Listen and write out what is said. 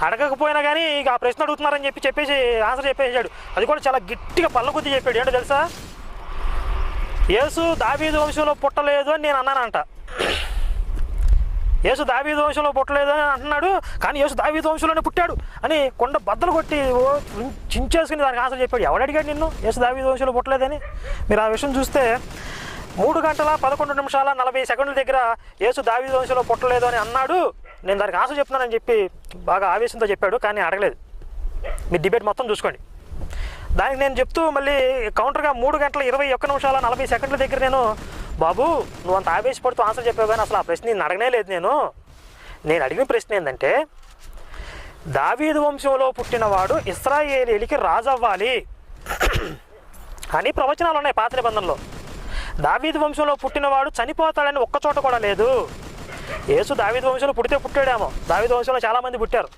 అడగకపోయినా కానీ ఇక ఆ ప్రశ్న అడుగుతున్నారని చెప్పేసి ఆన్సర్ చెప్పేసాడు. అది కూడా చాలా గట్టిగా పళ్ళకొద్ది చెప్పాడు. ఏంటో తెలుసా, యేసు దావీదు వంశంలో పుట్టలేదు అని నేను అన్నానంట. యేసు దావీదు వంశంలో పుట్టలేదు అని అంటున్నాడు, కానీ యేసు దావీదు వంశంలోనే పుట్టాడు అని కొండ బద్దలు కొట్టి చించేసుకుని దానికి ఆన్సర్ చెప్పాడు. ఎవడు అడిగాడు నిన్ను యేసు దావీదు వంశంలో పుట్టలేదని? మీరు ఆ విషయం చూస్తే 3 గంటల 11 నిమిషాల 40 సెకండ్ల దగ్గర యేసు దావీదు వంశంలో పుట్టలేదు అని అన్నాడు, నేను దానికి ఆన్సర్ చెప్తున్నానని చెప్పి బాగా ఆవేశంతో చెప్పాడు. కానీ అడగలేదు. మీ డిబేట్ మొత్తం చూసుకోండి. దానికి నేను చెప్తూ మళ్ళీ కౌంటర్గా 3 గంటల 21 నిమిషాల 40 సెకండ్ల దగ్గర నేను, బాబు నువ్వు అంత ఆవేశపడుతూ ఆన్సర్ చెప్పావు కానీ అసలు ఆ ప్రశ్న నేను అడగనే లేదు. నేను అడిగిన ప్రశ్న ఏంటంటే, దావీదు వంశంలో పుట్టినవాడు ఇశ్రాయేలీలకి రాజు అవ్వాలి అని ప్రవచనాలు ఉన్నాయి పాత నిబంధనలో. దావీదు వంశంలో పుట్టినవాడు చనిపోతాడని ఒక్క చోట కూడా లేదు. యేసు దావీదు వంశంలో పుట్టితే పుట్టాడేమో, దావీదు వంశంలో చాలామంది పుట్టారు.